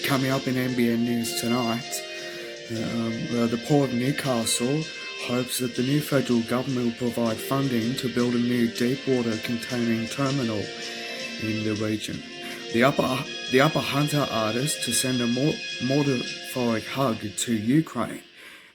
Coming up in NBN News tonight, the Port of Newcastle hopes that the new federal government will provide funding to build a new deep-water containing terminal in the region. The Upper Hunter artist to send a metaphoric hug to Ukraine,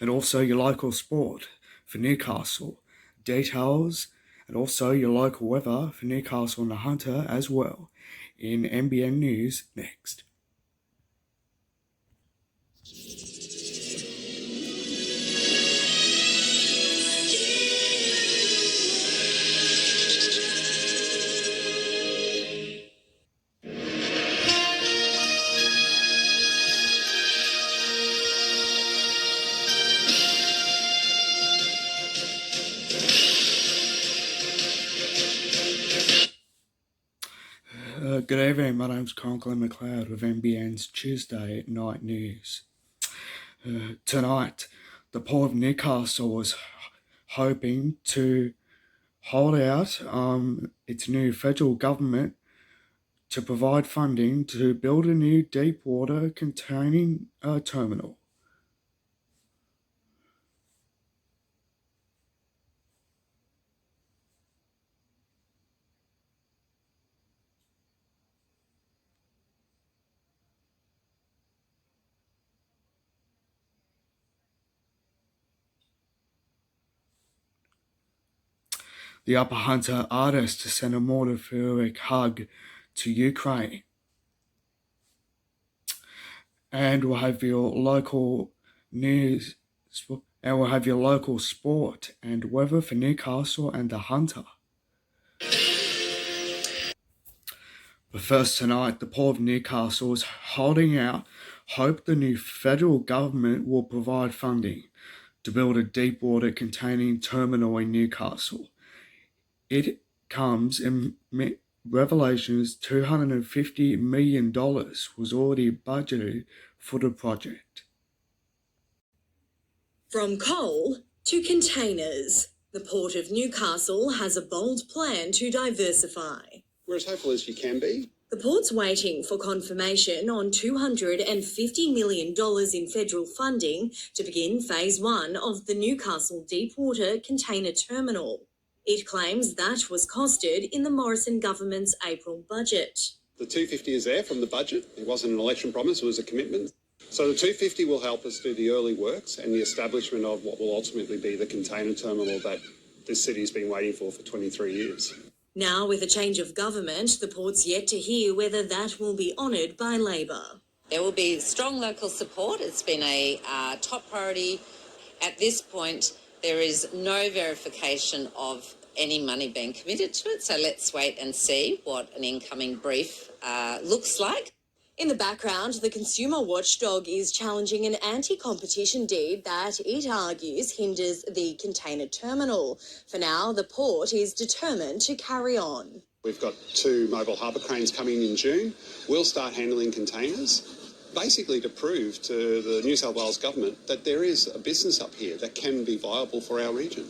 and also your local sport for Newcastle. Details and also your local weather for Newcastle and the Hunter as well in NBN News next. Good evening, my name's Conklin McLeod with NBN's Tuesday Night News. Tonight, the Port of Newcastle was hoping to hold out its new federal government to provide funding to build a new deep water containing terminal. The Upper Hunter artist to send a metaphoric hug to Ukraine. And we'll have your local news, and we'll have your local sport and weather for Newcastle and the Hunter. But first tonight, the Port of Newcastle is holding out hope the new federal government will provide funding to build a deep water containing terminal in Newcastle. It comes in revelations $250 million was already budgeted for the project. From coal to containers, the Port of Newcastle has a bold plan to diversify. We're as hopeful as you can be. The port's waiting for confirmation on $250 million in federal funding to begin phase 1 of the Newcastle Deepwater Container Terminal. It claims that was costed in the Morrison government's April budget. The 250 is there from the budget. It wasn't an election promise, it was a commitment. So the 250 will help us do the early works and the establishment of what will ultimately be the container terminal that this city's been waiting for 23 years. Now, with a change of government, the port's yet to hear whether that will be honoured by Labor. There will be strong local support. It's been a top priority. At this point, there is no verification of any money being committed to it, so let's wait and see what an incoming brief looks like. In the background, the consumer watchdog is challenging an anti-competition deed that it argues hinders the container terminal. For now, the port is determined to carry on. We've got 2 mobile harbour cranes coming in June. We'll start handling containers, basically to prove to the New South Wales government that there is a business up here that can be viable for our region.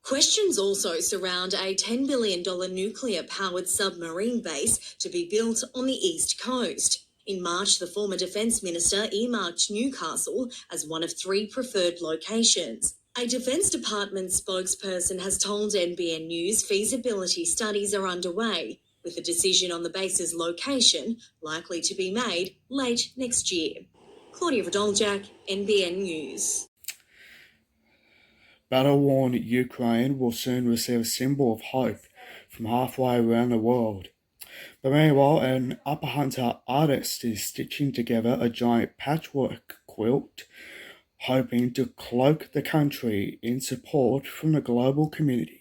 Questions also surround a $10 billion nuclear-powered submarine base to be built on the East Coast. In March, the former Defence Minister earmarked Newcastle as one of 3 preferred locations. A Defence Department spokesperson has told NBN News feasibility studies are underway, with a decision on the base's location likely to be made late next year. Claudia Radoljak, NBN News. Battle-worn Ukraine will soon receive a symbol of hope from halfway around the world. But meanwhile, an Upper Hunter artist is stitching together a giant patchwork quilt, hoping to cloak the country in support from the global community.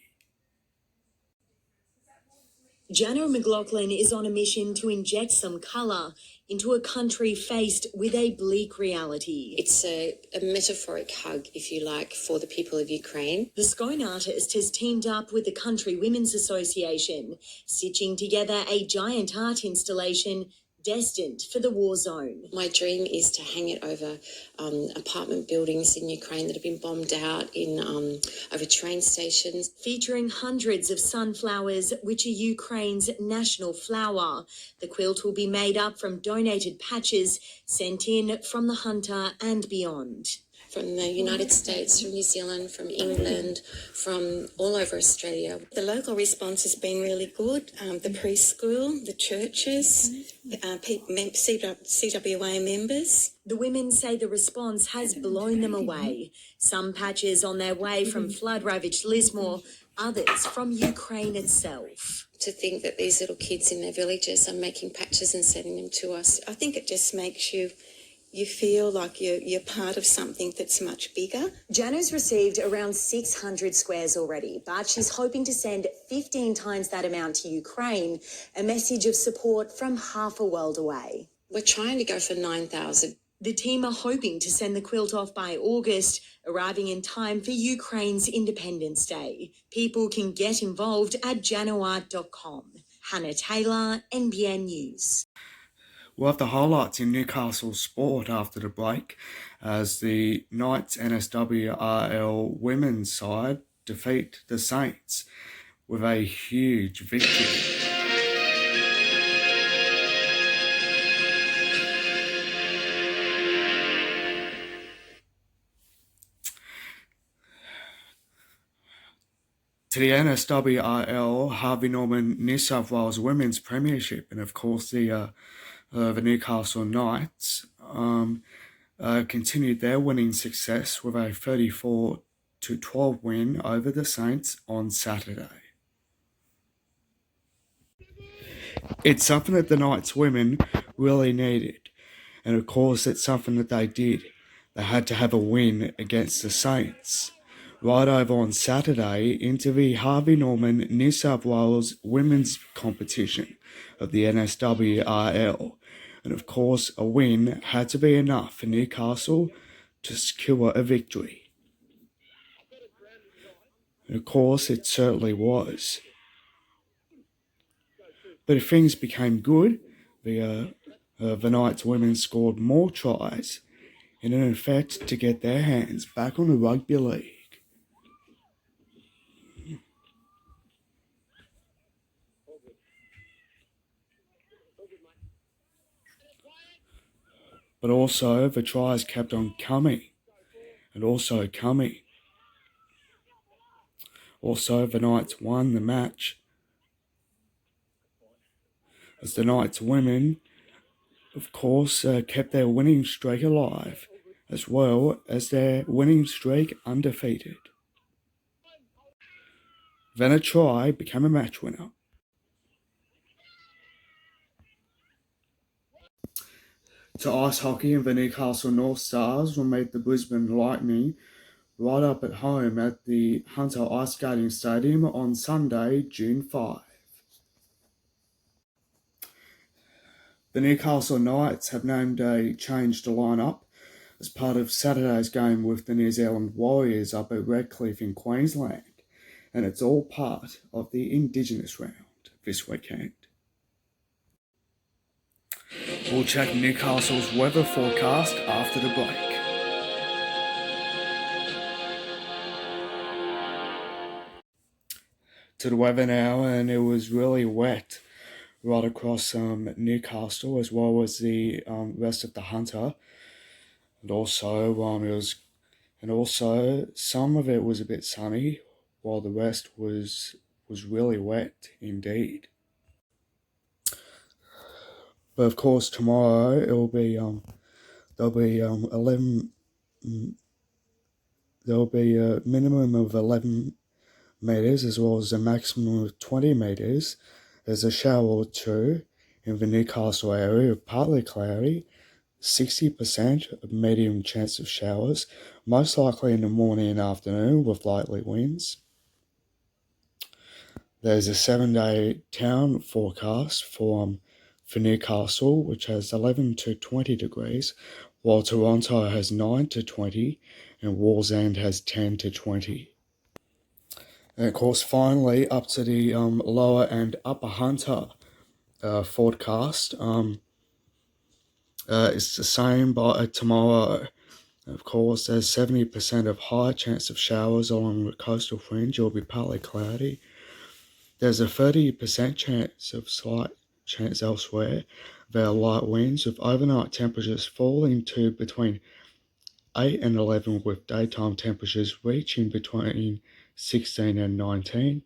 Jana McLaughlin is on a mission to inject some colour into a country faced with a bleak reality. It's a metaphoric hug, if you like, for the people of Ukraine. The Scone artist has teamed up with the Country Women's Association, stitching together a giant art installation destined for the war zone. My dream is to hang it over apartment buildings in Ukraine that have been bombed out, over train stations. Featuring hundreds of sunflowers, which are Ukraine's national flower. The quilt will be made up from donated patches sent in from the Hunter and beyond. From the United States, from New Zealand, from England, from all over Australia. The local response has been really good. The preschool, the churches, CWA members. The women say the response has blown them away. Some patches on their way from flood-ravaged Lismore, others from Ukraine itself. To think that these little kids in their villages are making patches and sending them to us, I think it just makes you feel like you're part of something that's much bigger. Jana's received around 600 squares already, but she's hoping to send 15 times that amount to Ukraine, a message of support from half a world away. We're trying to go for 9,000. The team are hoping to send the quilt off by August, arriving in time for Ukraine's Independence Day. People can get involved at janoart.com. Hannah Taylor, NBN News. We'll have the highlights in Newcastle sport after the break as the Knights NSWRL women's side defeat the Saints with a huge victory. To the NSWRL, Harvey Norman New South Wales Women's Premiership, and of course the Newcastle Knights continued their winning success with a 34-12 win over the Saints on Saturday. It's something that the Knights women really needed, and of course it's something that they did. They had to have a win against the Saints right over on Saturday into the Harvey Norman New South Wales Women's Competition of the NSWRL. And of course, a win had to be enough for Newcastle to secure a victory. And of course, it certainly was. But if things became good, the Knights women scored more tries in an effort to get their hands back on the rugby league. But also, the tries kept on coming, and also coming. Also, the Knights won the match, as the Knights women, of course, kept their winning streak alive, as well as their winning streak undefeated. Then a try became a match winner. To ice hockey, and the Newcastle North Stars will meet the Brisbane Lightning right up at home at the Hunter Ice Skating Stadium on Sunday, June 5. The Newcastle Knights have named a changed lineup as part of Saturday's game with the New Zealand Warriors up at Redcliffe in Queensland, and it's all part of the Indigenous round this weekend. We'll check Newcastle's weather forecast after the break. To the weather now, and it was really wet right across Newcastle as well as the rest of the Hunter, and also some of it was a bit sunny, while the rest was really wet indeed. But of course, tomorrow there'll be a minimum of 11 meters as well as a maximum of 20 meters. There's a shower or two in the Newcastle area, partly cloudy, 60% of medium chance of showers, most likely in the morning and afternoon with lightly winds. There's a 7-day town forecast for Newcastle, which has 11 to 20 degrees, while Toronto has 9 to 20 and Wallsend has 10 to 20. And of course, finally, up to the lower and upper Hunter forecast. It's the same by tomorrow. Of course, there's 70% of high chance of showers along the coastal fringe. It will be partly cloudy. There's a 30% chance of slight chance elsewhere. There are light winds with overnight temperatures falling to between 8 and 11 with daytime temperatures reaching between 16 and 19.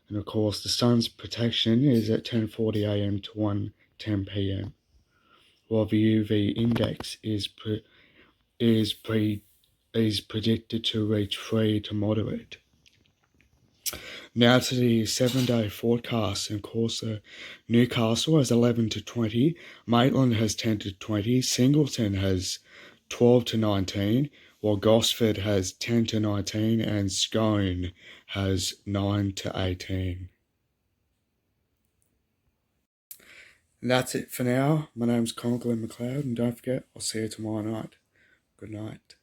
And of course, the sun's protection is at 10:40 a.m. to 1:10 p.m. while the UV index is predicted to reach 3 to moderate. Now to the 7-day forecast. And of course, Newcastle has 11 to 20, Maitland has 10 to 20, Singleton has 12 to 19, while Gosford has 10 to 19, and Scone has 9 to 18. And that's it for now. My name's Conklin McLeod, and don't forget, I'll see you tomorrow night. Good night.